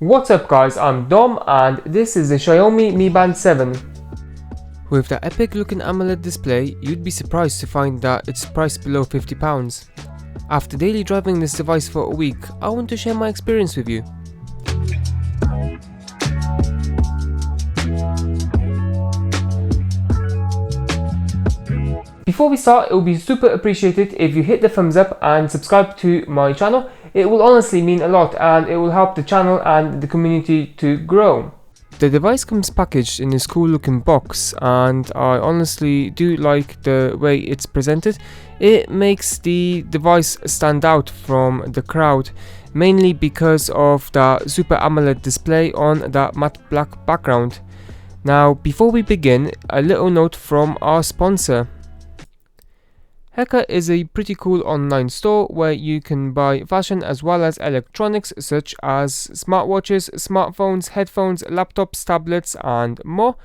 What's up guys, I'm Dom and this is the Xiaomi Mi Band 7. With that epic looking AMOLED display, you'd be surprised to find that it's priced below £50. After daily driving this device for a week, I want to share my experience with you. Before we start, it would be super appreciated if you hit the thumbs up and subscribe to my channel. It will honestly mean a lot and it will help the channel and the community to grow. The device comes packaged in this cool looking box and I honestly do like the way it's presented. It makes the device stand out from the crowd, mainly because of the Super AMOLED display on that matte black background. Now before we begin, a little note from our sponsor. Hekka is a pretty cool online store where you can buy fashion as well as electronics such as smartwatches, smartphones, headphones, laptops, tablets and more.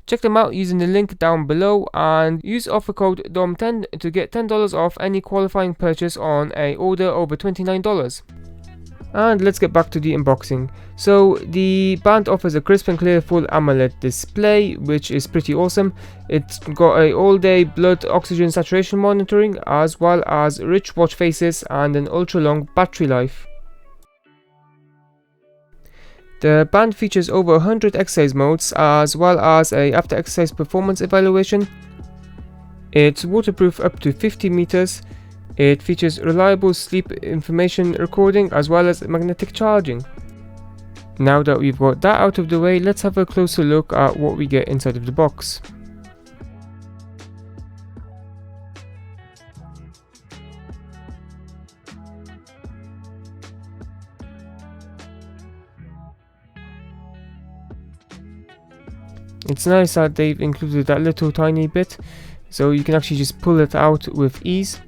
Check them out using the link down below and use offer code DOM10 to get $10 off any qualifying purchase on a order over $29. And let's get back to the unboxing. So the band offers a crisp and clear full AMOLED display, which is pretty awesome. It's got a all-day blood oxygen saturation monitoring as well as rich watch faces and an ultra-long battery life. The band features over 100 exercise modes as well as a after exercise performance evaluation. It's waterproof up to 50 meters. It features reliable sleep information recording as well as magnetic charging. Now that we've got that out of the way, let's have a closer look at what we get inside of the box. It's nice that they've included that little tiny bit, so you can actually just pull it out with ease.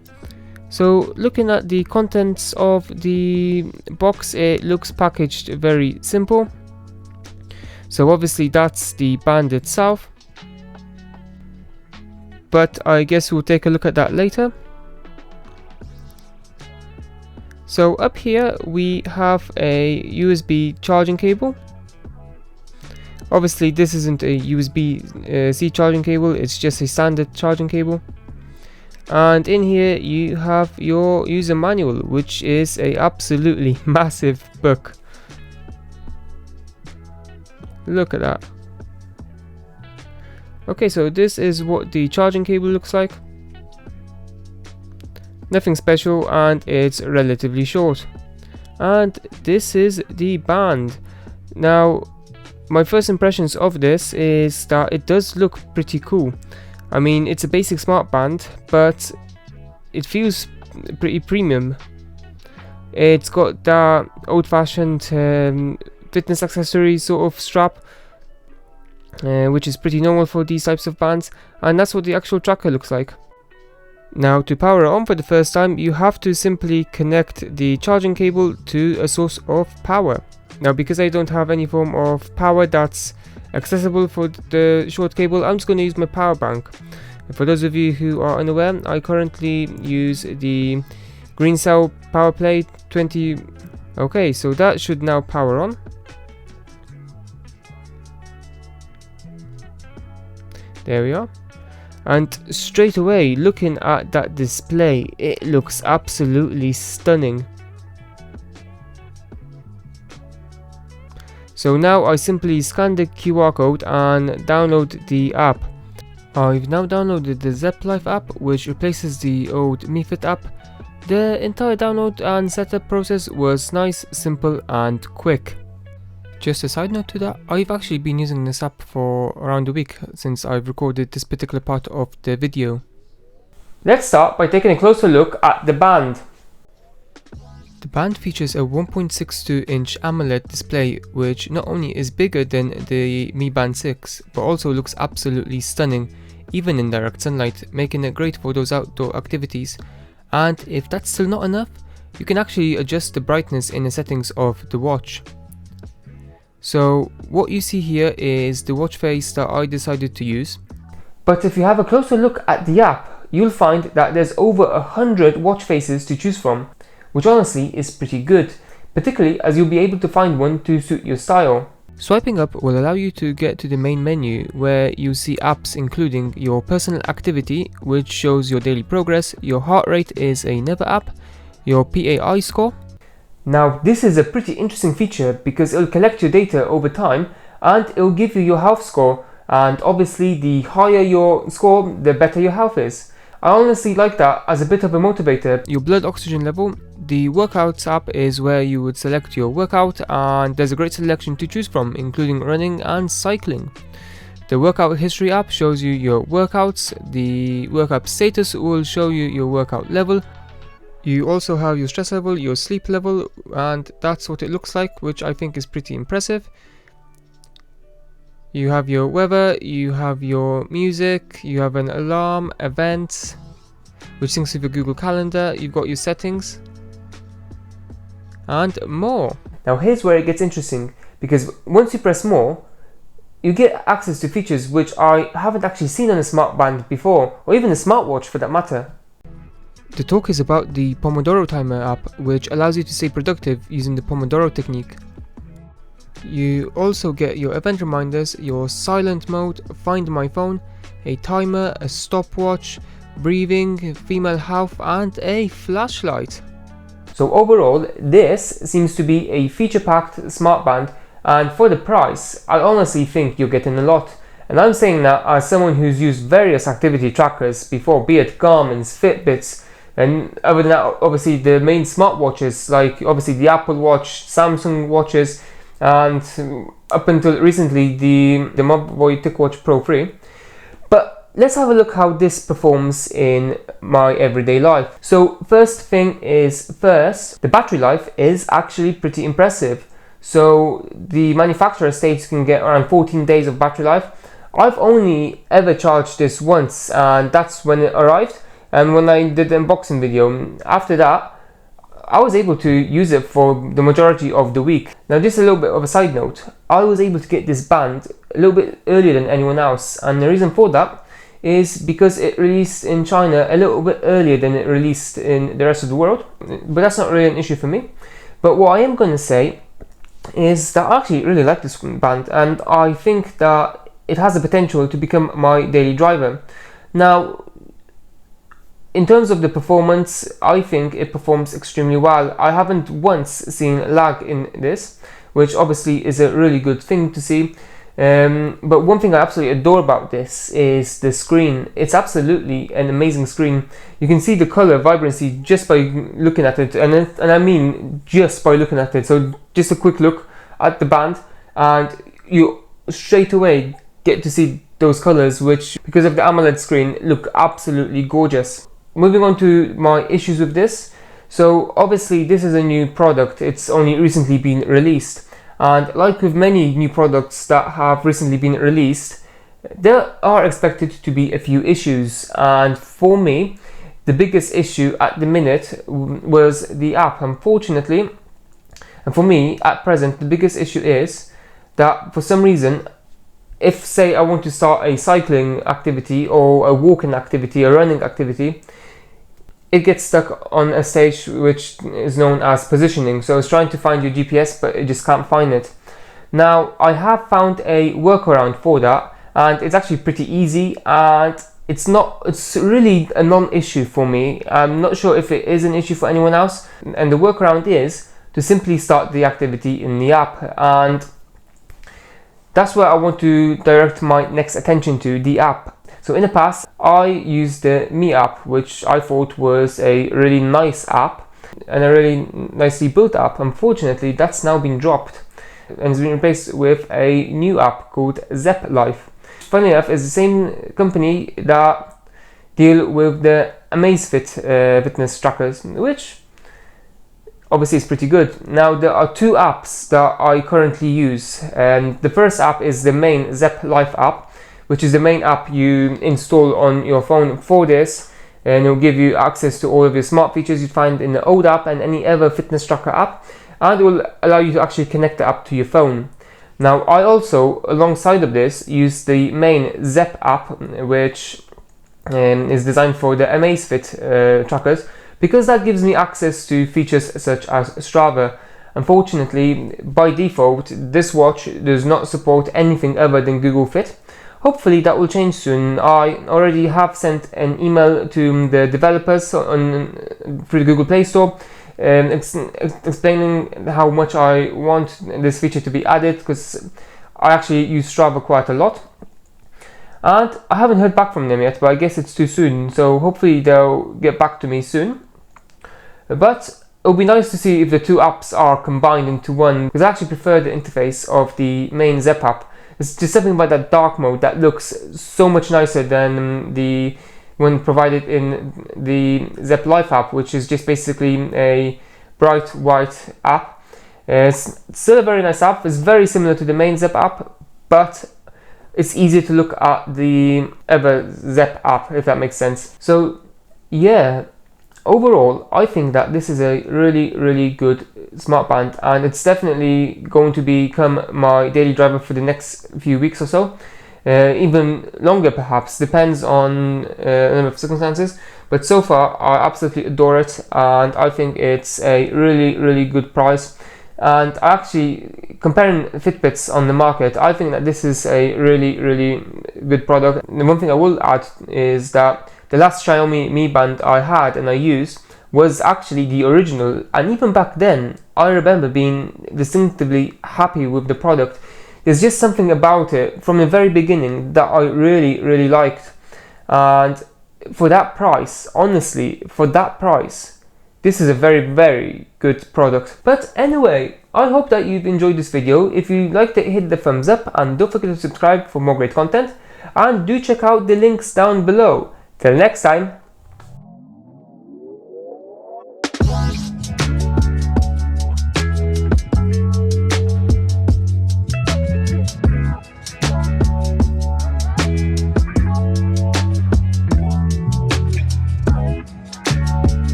So looking at the contents of the box, it looks packaged very simple. So obviously that's the band itself, but I guess we'll take a look at that later. So up here we have a USB charging cable. Obviously this isn't a USB-C charging cable, it's just a standard charging cable. And in here you have your user manual, which is a absolutely massive book. Look at that. Okay, so this is what the charging cable looks like. Nothing special and it's relatively short. And this is the band. Now my first impressions of this is that it does look pretty cool. I mean, it's a basic smart band, but it feels pretty premium. It's got that old-fashioned fitness accessory sort of strap, which is pretty normal for these types of bands, and that's what the actual tracker looks like. Now, to power it on for the first time, you have to simply connect the charging cable to a source of power. Now, because I don't have any form of power that's accessible for the short cable, I'm just going to use my power bank. For those of you who are unaware, I currently use the Green Cell PowerPlay 20. Okay, so that should now power on. There we are. And straight away, looking at that display, it looks absolutely stunning. So now I simply scan the QR code and download the app. I've now downloaded the Zepp Life app, which replaces the old Mi Fit app. The entire download and setup process was nice, simple and quick. Just a side note to that, I've actually been using this app for around a week since I've recorded this particular part of the video. Let's start by taking a closer look at the band. The band features a 1.62-inch AMOLED display, which not only is bigger than the Mi Band 6, but also looks absolutely stunning, even in direct sunlight, making it great for those outdoor activities. And if that's still not enough, you can actually adjust the brightness in the settings of the watch. So what you see here is the watch face that I decided to use. But if you have a closer look at the app, you'll find that there's over 100 watch faces to choose from, which honestly is pretty good. particularly as you'll be able to find one to suit your style. Swiping up will allow you to get to the main menu where you see apps including your personal activity, which shows your daily progress, your heart rate is a never app, your PAI score. Now this is a pretty interesting feature because it'll collect your data over time and it'll give you your health score, and obviously the higher your score, the better your health is. I honestly like that as a bit of a motivator. Your blood oxygen level. The workouts app is where you would select your workout, and there's a great selection to choose from, including running and cycling. The workout history app shows you your workouts. The workout status will show you your workout level. You also have your stress level, your sleep level, and that's what it looks like, which I think is pretty impressive. You have your weather, you have your music, you have an alarm, events, which syncs with your Google Calendar, you've got your settings, and more. Now here's where it gets interesting, because once you press more, you get access to features which I haven't actually seen on a smart band before, or even a smartwatch for that matter. The talk is about the Pomodoro Timer app, which allows you to stay productive using the Pomodoro technique. You also get your event reminders, your silent mode, find my phone, a timer, a stopwatch, breathing, female health, and a flashlight. So overall, this seems to be a feature-packed smart band, and for the price, I honestly think you're getting a lot. And I'm saying that as someone who's used various activity trackers before, be it Garmin's, Fitbits, and other than that, obviously the main smartwatches, like obviously the Apple Watch, Samsung watches, and up until recently the Mobvoi TicWatch Pro 3. But let's have a look how this performs in my everyday life. So first thing is first, the battery life is actually pretty impressive. So the manufacturer states you can get around 14 days of battery life. I've only ever charged this once, and that's when it arrived and when I did the unboxing video. After that, I was able to use it for the majority of the week. Now just a little bit of a side note, I was able to get this band a little bit earlier than anyone else, and the reason for that is because it released in China a little bit earlier than it released in the rest of the world, but that's not really an issue for me. But what I am going to say is that I actually really like this band, and I think that it has the potential to become my daily driver. Now, in terms of the performance, I think it performs extremely well. I haven't once seen lag in this, which obviously is a really good thing to see. But one thing I absolutely adore about this is the screen. It's absolutely an amazing screen. You can see the color vibrancy just by looking at it, and I mean just by looking at it. So just a quick look at the band and you straight away get to see those colors, which because of the AMOLED screen look absolutely gorgeous. Moving on to my issues with this. So obviously this is a new product, it's only recently been released, and like with many new products that have recently been released, there are expected to be a few issues, and for me the biggest issue at the minute was the app, unfortunately. And for me at present the biggest issue is that for some reason, if say I want to start a cycling activity or a walking activity, a running activity, it gets stuck on a stage which is known as positioning. So it's trying to find your GPS, but it just can't find it. Now I have found a workaround for that, and it's actually pretty easy, and it's really a non-issue for me. I'm not sure if it is an issue for anyone else, and the workaround is to simply start the activity in the app, and that's where I want to direct my next attention to, the app. So in the past, I used the Mi app, which I thought was a really nice app and a really nicely built app. Unfortunately, that's now been dropped and has been replaced with a new app called Zepp Life. Funny enough, it's the same company that deal with the Amazfit fitness trackers, which obviously is pretty good. Now there are two apps that I currently use, and the first app is the main Zepp Life app, which is the main app you install on your phone for this, and it will give you access to all of your smart features you'd find in the old app and any other fitness tracker app, and it will allow you to actually connect the app to your phone. Now I also, alongside of this, use the main Zepp app, which is designed for the Amazfit trackers, because that gives me access to features such as Strava. Unfortunately, by default, this watch does not support anything other than Google Fit. Hopefully that will change soon. I already have sent an email to the developers through the Google Play Store, explaining how much I want this feature to be added, because I actually use Strava quite a lot. And I haven't heard back from them yet, but I guess it's too soon, so hopefully they'll get back to me soon. But it would be nice to see if the two apps are combined into one, because I actually prefer the interface of the main Zepp app. It's just something about that dark mode that looks so much nicer than the one provided in the Zepp Life app, which is just basically a bright white app. It's still a very nice app. It's very similar to the main Zepp app, but it's easier to look at the other Zepp app, if that makes sense. So yeah, overall, I think that this is a really good smart band, and it's definitely going to become my daily driver for the next few weeks or so. Even longer perhaps, depends on a number of circumstances. But so far, I absolutely adore it, and I think it's a really good price. And actually, comparing Fitbits on the market, I think that this is a really good product. The one thing I will add is that the last Xiaomi Mi Band I had and I used was actually the original, and even back then I remember being distinctively happy with the product. There's just something about it from the very beginning that I really liked, and for that price, honestly, for that price, this is a very good product. But anyway, I hope that you've enjoyed this video. If you liked it, hit the thumbs up, and don't forget to subscribe for more great content, and do check out the links down below. Till next time.